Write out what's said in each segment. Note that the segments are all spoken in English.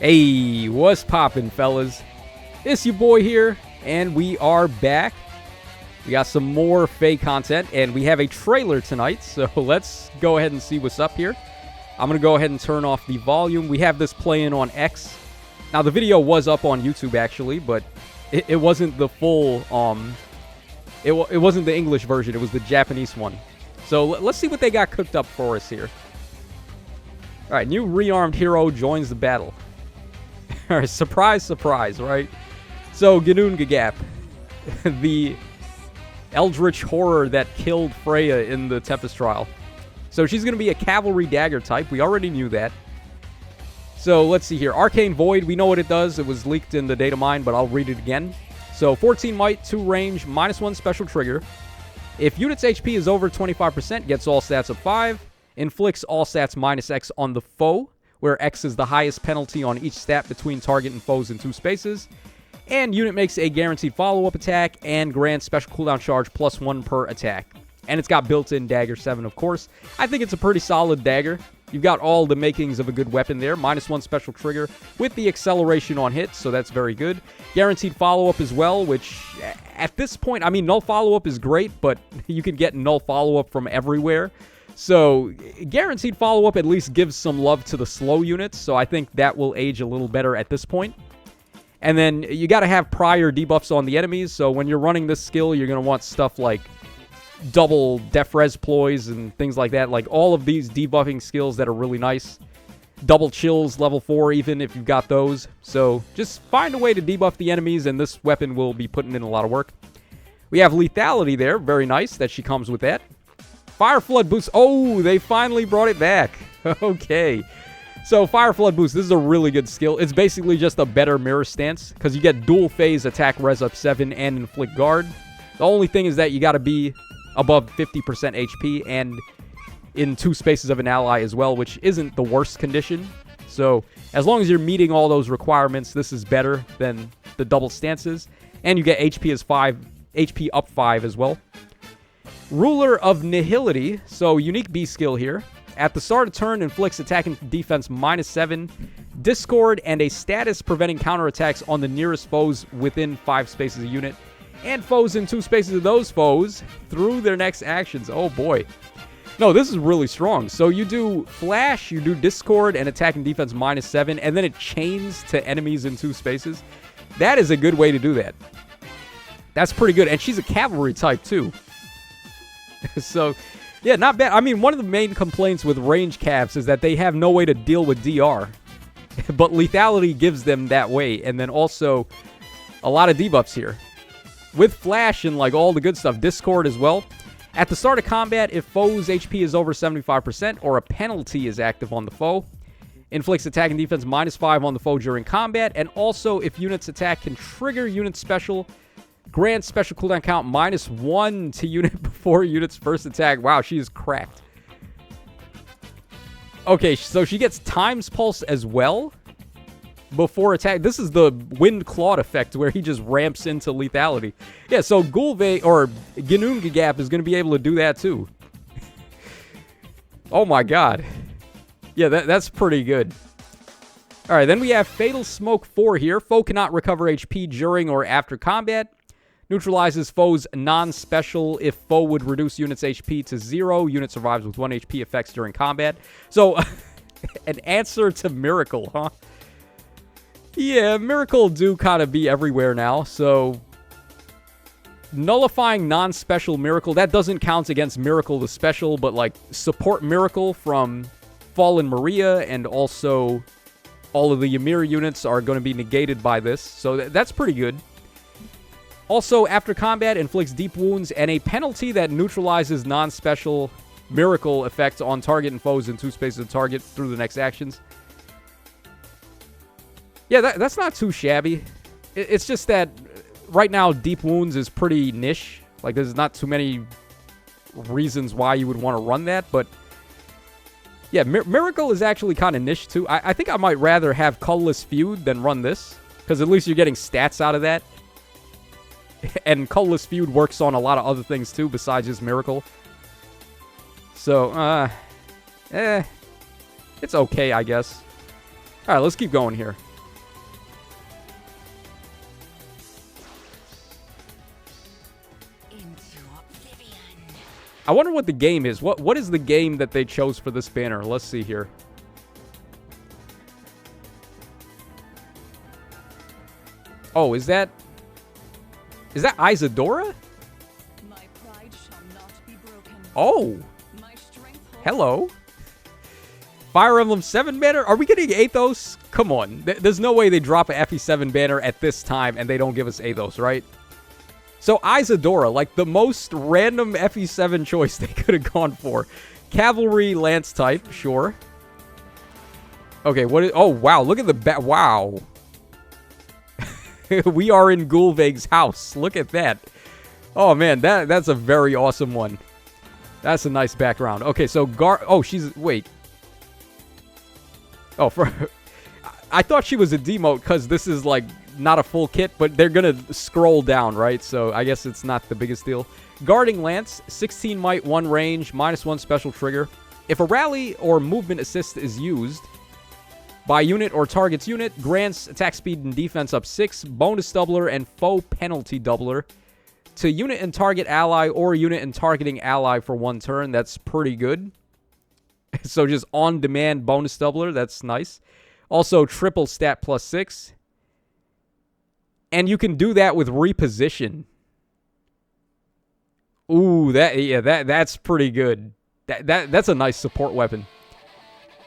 Hey, what's poppin', fellas? It's your boy here, and we are back. We got some more Faye content, and we have a trailer tonight, so let's go ahead and see what's up here. I'm going to go ahead and turn off the volume. We have this playing on X. Now, the video was up on YouTube, actually, but it wasn't the full, it wasn't the English version. It was the Japanese one. So let's see what they got cooked up for us here. All right, new rearmed hero joins the battle. All right, surprise, surprise, right? So, Ginnungagap, the eldritch horror that killed Freya in the Tempest trial. So, she's going to be a cavalry dagger type. We already knew that. So, let's see here. Arcane Void, we know what it does. It was leaked in the data mine, but I'll read it again. So, 14 might, 2 range, -1 special trigger. If unit's HP is over 25%, gets all stats of 5. Inflicts all stats -X on the foe, where X is the highest penalty on each stat between target and foes in 2 spaces. And unit makes a guaranteed follow-up attack and grants special cooldown charge +1 per attack. And it's got built-in Dagger 7, of course. I think it's a pretty solid dagger. You've got all the makings of a good weapon there. -1 special trigger with the acceleration on hit, so that's very good. Guaranteed follow-up as well, which at this point, I mean, null follow-up is great, but you can get null follow-up from everywhere. So, guaranteed follow-up at least gives some love to the slow units, so I think that will age a little better at this point. And then, you gotta have prior debuffs on the enemies, so when you're running this skill, you're gonna want stuff like double def res ploys and things like that, like all of these debuffing skills that are really nice. Double chills, level 4 even, if you've got those. So, just find a way to debuff the enemies, and this weapon will be putting in a lot of work. We have lethality there, very nice that she comes with that. Fire Flood Boost. Oh, they finally brought it back. Okay. So, Fire Flood Boost, this is a really good skill. It's basically just a better mirror stance, because you get dual phase attack res up 7 and inflict guard. The only thing is that you got to be above 50% HP and in 2 spaces of an ally as well, which isn't the worst condition. So, as long as you're meeting all those requirements, this is better than the double stances. And you get HP up 5 as well. Ruler of Nihility, so unique B skill here. At the start of turn, inflicts attack and defense -7, discord, and a status preventing counterattacks on the nearest foes within 5 spaces of unit, and foes in 2 spaces of those foes through their next actions. Oh boy. No, this is really strong. So you do flash, you do discord, and attack and defense -7, and then it chains to enemies in 2 spaces. That is a good way to do that. That's pretty good, and she's a cavalry type too. So, yeah, not bad. I mean, one of the main complaints with range caps is that they have no way to deal with DR. But lethality gives them that way. And then also, a lot of debuffs here. With flash and, like, all the good stuff. Discord as well. At the start of combat, if foe's HP is over 75% or a penalty is active on the foe, inflicts attack and defense -5 on the foe during combat. And also, if unit's attack can trigger unit special, grants special cooldown count -1 to unit before unit's first attack. Wow, she is cracked. Okay, so she gets times pulse as well before attack. This is the Wind Clawed effect where he just ramps into lethality. Yeah, so Gulve or Ginnungagap is going to be able to do that too. Oh my god. Yeah, that's pretty good. Alright, then we have Fatal Smoke 4 here. Foe cannot recover HP during or after combat. Neutralizes foe's non-special. If foe would reduce unit's HP to 0, unit survives with 1 HP effects during combat. So, an answer to Miracle, huh? Yeah, Miracle do kind of be everywhere now, so nullifying non-special Miracle, that doesn't count against Miracle the special, but like support Miracle from Fallen Maria, and also all of the Ymir units are going to be negated by this, so that's pretty good. Also, after combat, inflicts deep wounds and a penalty that neutralizes non-special Miracle effects on target and foes in 2 spaces of target through the next actions. Yeah, that's not too shabby. It's just that right now, deep wounds is pretty niche. Like, there's not too many reasons why you would want to run that, but yeah, Miracle is actually kind of niche too. I think I might rather have Colorless Feud than run this, because at least you're getting stats out of that. And Colorless Feud works on a lot of other things too, besides just Miracle. So, it's okay, I guess. Alright, let's keep going here. I wonder what the game is. What is the game that they chose for this banner? Let's see here. Oh, is that Isadora? Oh. Hello. Fire Emblem 7 banner? Are we getting Athos? Come on. There's no way they drop a FE7 banner at this time and they don't give us Athos, right? So Isadora, like the most random FE7 choice they could have gone for. Cavalry Lance type, sure. Okay, what is... Oh, wow. Look at the... Wow. We are in Gulveig's house. Look at that. Oh, man. That's a very awesome one. That's a nice background. Okay, so Oh, she's... Wait. Oh, I thought she was a demote because this is, like, not a full kit, but they're going to scroll down, right? So I guess it's not the biggest deal. Guarding Lance, 16 might, 1 range, -1 special trigger. If a rally or movement assist is used by unit or target's unit, grants attack speed and defense up 6, bonus doubler, and foe penalty doubler to unit and target ally or unit and targeting ally for 1 turn. That's pretty good. So just on-demand bonus doubler. That's nice. Also, triple stat +6. And you can do that with reposition. Ooh, that's pretty good. That's a nice support weapon.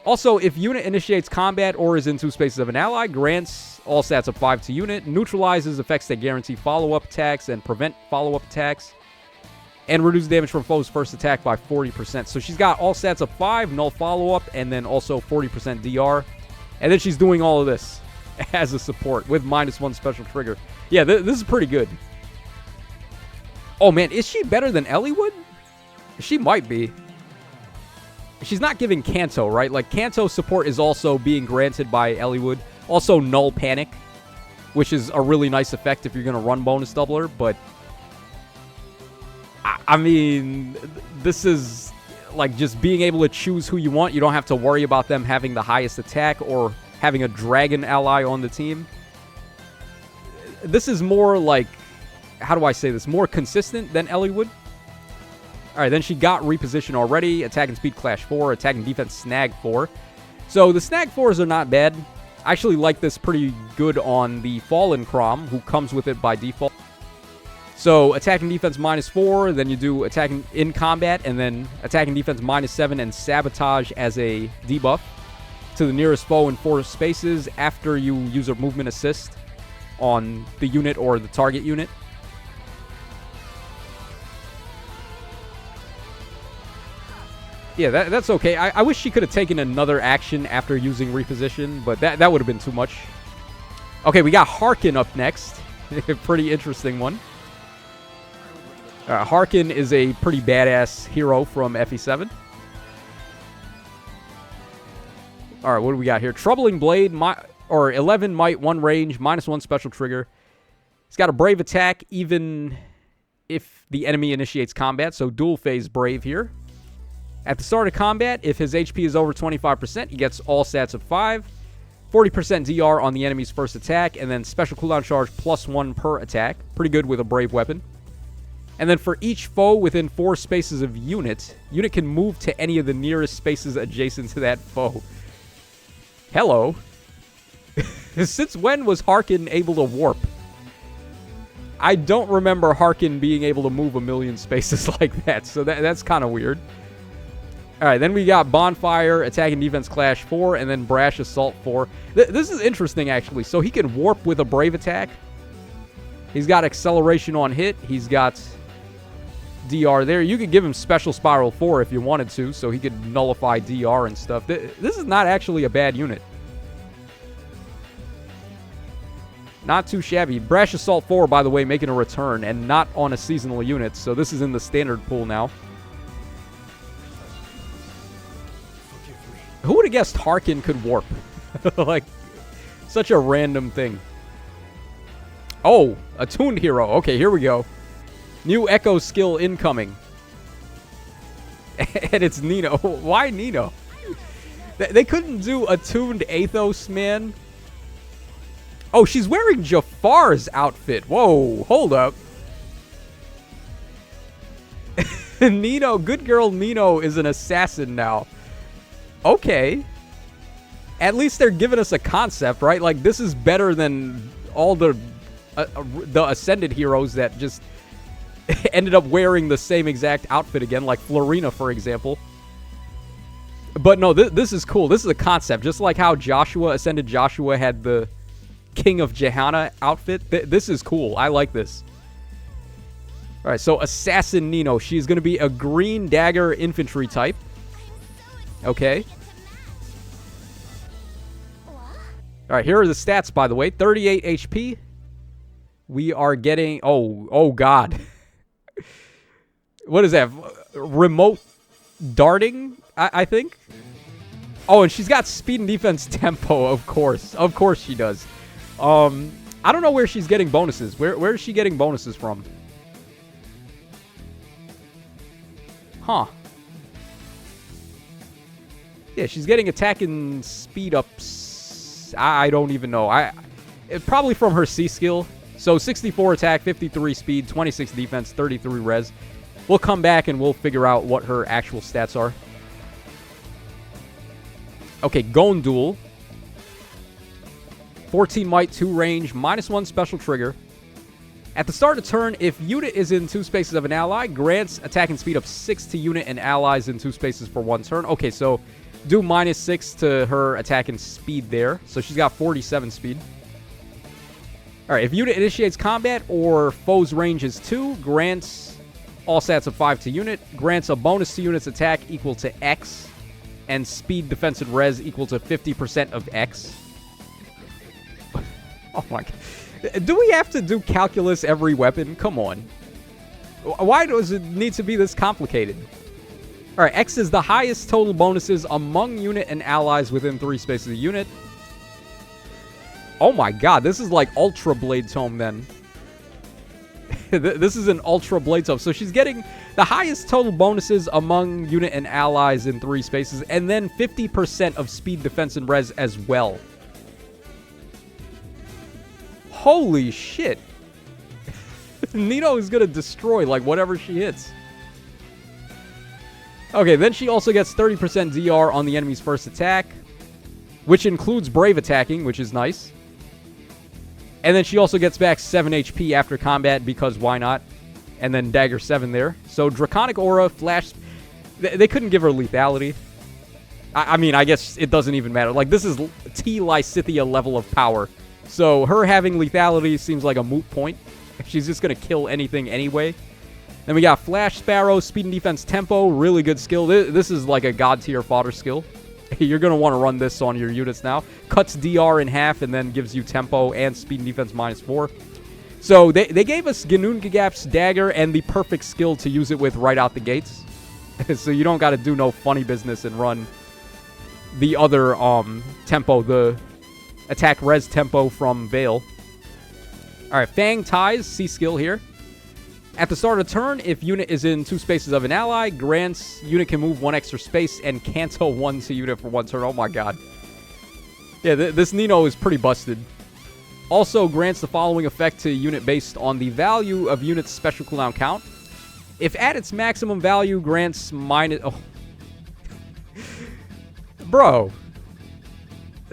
Also, if unit initiates combat or is in 2 spaces of an ally, grants all stats of 5 to unit, neutralizes effects that guarantee follow-up attacks and prevent follow-up attacks, and reduce damage from foe's first attack by 40%. So she's got all stats of 5, null follow-up, and then also 40% DR. And then she's doing all of this as a support with -1 special trigger. Yeah, this is pretty good. Oh, man, is she better than Eliwood? She might be. She's not giving Kanto, right? Like, Kanto support is also being granted by Eliwood. Also, Null Panic, which is a really nice effect if you're going to run bonus doubler, but... I mean, this is, like, just being able to choose who you want. You don't have to worry about them having the highest attack or having a dragon ally on the team. This is more, like... How do I say this? More consistent than Eliwood. Alright, then she got reposition already. Attack and speed clash 4. Attack and defense snag 4. So the snag 4s are not bad. I actually like this pretty good on the Fallen Crom, who comes with it by default. So attack and defense -4. Then you do attacking in combat. And then attack and defense -7 and sabotage as a debuff to the nearest foe in 4 spaces after you use a movement assist on the unit or the target unit. Yeah, that's okay. I wish she could have taken another action after using reposition, but that would have been too much. Okay, we got Harkin up next. Pretty interesting one. Harkin is a pretty badass hero from FE7. Alright, what do we got here? Troubling Blade, 11 might, 1 range, -1 special trigger. He's got a brave attack even if the enemy initiates combat, so dual phase brave here. At the start of combat, if his HP is over 25%, he gets all stats of 5, 40% DR on the enemy's first attack, and then special cooldown charge +1 per attack. Pretty good with a brave weapon. And then for each foe within 4 spaces of unit can move to any of the nearest spaces adjacent to that foe. Hello. Since when was Harkin able to warp? I don't remember Harkin being able to move a million spaces like that, so that's kind of weird. Alright, then we got Bonfire, Attack and Defense Clash 4, and then Brash Assault 4. This is interesting, actually. So he can warp with a Brave attack. He's got Acceleration on hit. He's got DR there. You could give him Special Spiral 4 if you wanted to, so he could nullify DR and stuff. This is not actually a bad unit. Not too shabby. Brash Assault 4, by the way, making a return, and not on a seasonal unit, so this is in the standard pool now. Who would have guessed Harkin could warp? Like, such a random thing. Oh, Attuned hero. Okay, here we go. New Echo skill incoming. And it's Nino. Why Nino? They couldn't do Attuned Athos, man. Oh, she's wearing Jafar's outfit. Whoa, hold up. Nino, good girl Nino is an assassin now. Okay. At least they're giving us a concept, right? Like, this is better than all the Ascended heroes that just ended up wearing the same exact outfit again, like Florina, for example. But no, this is cool. This is a concept. Just like how Ascended Joshua had the King of Jehana outfit. This is cool. I like this. All right, so Assassin Nino. She's going to be a green dagger infantry type. Okay. All right, here are the stats, by the way. 38 HP. We are getting... Oh, God. What is that? Remote darting, I think? Oh, and she's got speed and defense tempo, of course. Of course she does. I don't know where she's getting bonuses. Where is she getting bonuses from? Huh. Yeah, she's getting attack and speed ups. I don't even know. Probably from her C skill. So 64 attack, 53 speed, 26 defense, 33 res. We'll come back and we'll figure out what her actual stats are. Okay, Gondul. 14 might, 2 range, -1 special trigger. At the start of turn, if unit is in 2 spaces of an ally, grants attack and speed up 6 to unit and allies in 2 spaces for 1 turn. Okay, so do -6 to her attack and speed there. So she's got 47 speed. All right, if unit initiates combat or foe's range is 2, grants all stats of 5 to unit, grants a bonus to unit's attack equal to X, and speed, defense, and res equal to 50% of X. Oh my God. Do we have to do calculus every weapon? Come on. Why does it need to be this complicated? All right, X is the highest total bonuses among unit and allies within 3 spaces of unit. Oh my God, this is like Ultra Blade Tome then. This is an Ultra Blade Tome. So she's getting the highest total bonuses among unit and allies in 3 spaces, and then 50% of speed, defense, and res as well. Holy shit. Nino is going to destroy, like, whatever she hits. Okay, then she also gets 30% DR on the enemy's first attack, which includes brave attacking, which is nice. And then she also gets back 7 HP after combat, because why not? And then Dagger 7 there. So Draconic Aura, Flash... They couldn't give her lethality. I mean, I guess it doesn't even matter. Like, this is T. Lysithea level of power. So her having lethality seems like a moot point. She's just going to kill anything anyway. Then we got Flash Sparrow, Speed and Defense Tempo. Really good skill. This is like a god tier fodder skill. You're going to want to run this on your units now. Cuts DR in half and then gives you tempo and speed and defense -4. So they gave us Ginnungagap's dagger and the perfect skill to use it with right out the gates. So you don't got to do no funny business and run the other tempo, the attack res tempo from Veil. All right, Fang Ties, C skill here. At the start of turn, if unit is in 2 spaces of an ally, grants unit can move 1 extra space and cancel 1 to unit for 1 turn. Oh my God. Yeah, this Nino is pretty busted. Also grants the following effect to unit based on the value of unit's special cooldown count. If at its maximum value, grants minus... Oh. Bro.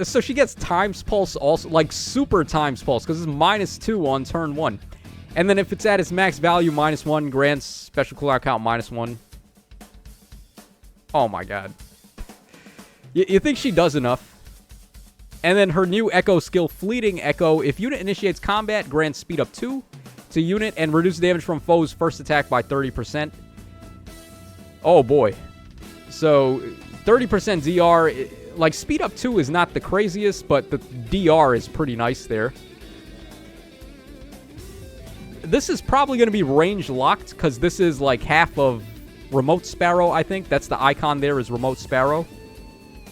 So she gets Times Pulse also, like super Times Pulse, because it's -2 on turn 1. And then if it's at its max value, -1, grants special cooldown count -1. Oh my God. You think she does enough? And then her new Echo skill, Fleeting Echo. If unit initiates combat, grants speed up 2 to unit and reduces damage from foe's first attack by 30%. Oh boy. So 30% DR, like speed up 2 is not the craziest, but the DR is pretty nice there. This is probably going to be range locked because this is like half of Remote Sparrow, I think. That's the icon there is Remote Sparrow.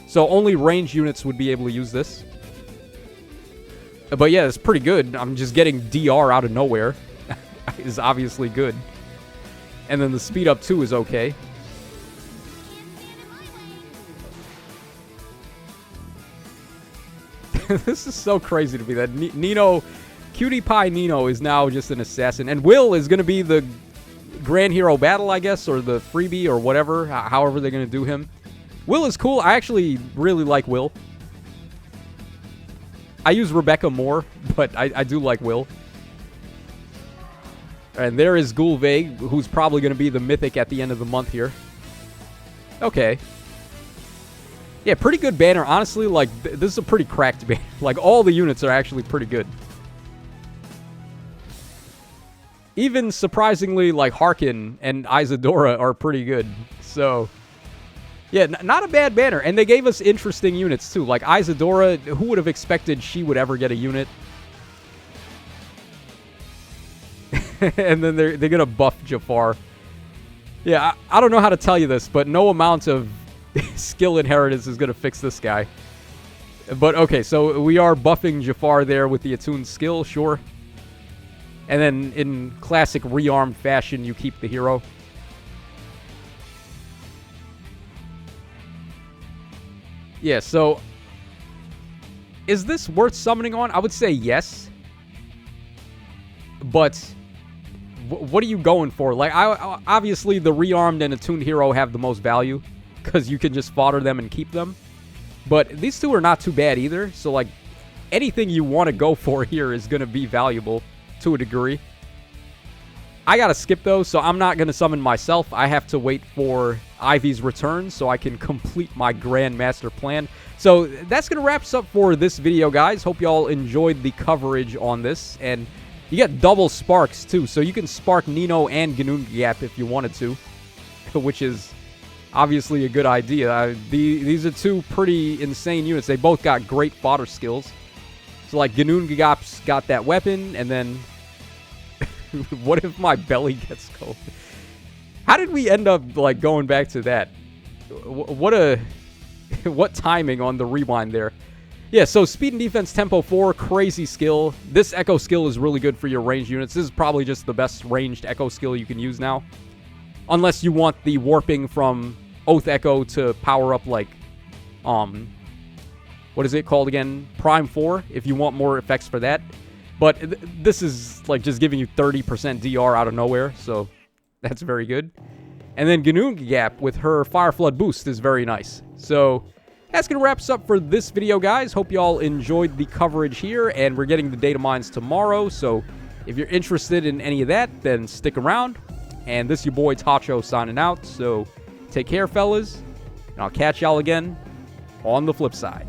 So only range units would be able to use this. But yeah, it's pretty good. I'm just getting DR out of nowhere. Is obviously good. And then the speed up 2 is okay. This is so crazy to me that Nino... Cutie Pie Nino is now just an assassin. And Will is going to be the Grand Hero Battle, I guess, or the freebie or whatever, however they're going to do him. Will is cool. I actually really like Will. I use Rebecca more, but I do like Will. And there is Gulvey, who's probably going to be the mythic at the end of the month here. Okay. Yeah, pretty good banner. Honestly, like, this is a pretty cracked banner. Like, all the units are actually pretty good. Even surprisingly, like, Harkin and Isadora are pretty good. So, yeah, not a bad banner. And they gave us interesting units, too. Like, Isadora, who would have expected she would ever get a unit? And then they're going to buff Jafar. Yeah, I don't know how to tell you this, but no amount of skill inheritance is going to fix this guy. But, okay, so we are buffing Jafar there with the attuned skill, sure. And then in classic rearmed fashion, you keep the hero. Yeah, so is this worth summoning on? I would say yes. But what are you going for? Like, obviously, the rearmed and attuned hero have the most value because you can just fodder them and keep them. But these two are not too bad either. So, like, anything you want to go for here is going to be valuable to a degree. I got to skip those, so I'm not going to summon myself. I have to wait for Ivy's return so I can complete my Grand Master plan. So that's going to wrap us up for this video, guys. Hope y'all enjoyed the coverage on this. And you get double sparks, too, so you can spark Nino and Ginnungagap if you wanted to, which is obviously a good idea. These are two pretty insane units. They both got great fodder skills. So, like, Ginnungagap's got that weapon, and then what if my belly gets cold? How did we end up, like, going back to that? What timing on the rewind there? Yeah, so speed and defense, tempo 4, crazy skill. This echo skill is really good for your ranged units. This is probably just the best ranged echo skill you can use now. Unless you want the warping from Oath Echo to power up, like, what is it called again? Prime 4, if you want more effects for that. But this is, like, just giving you 30% DR out of nowhere, so that's very good. And then Ginnungagap with her Fire Flood boost is very nice. So that's going to wrap us up for this video, guys. Hope y'all enjoyed the coverage here, and we're getting the data mines tomorrow. So if you're interested in any of that, then stick around. And this is your boy Tacho signing out. So take care, fellas, and I'll catch y'all again on the flip side.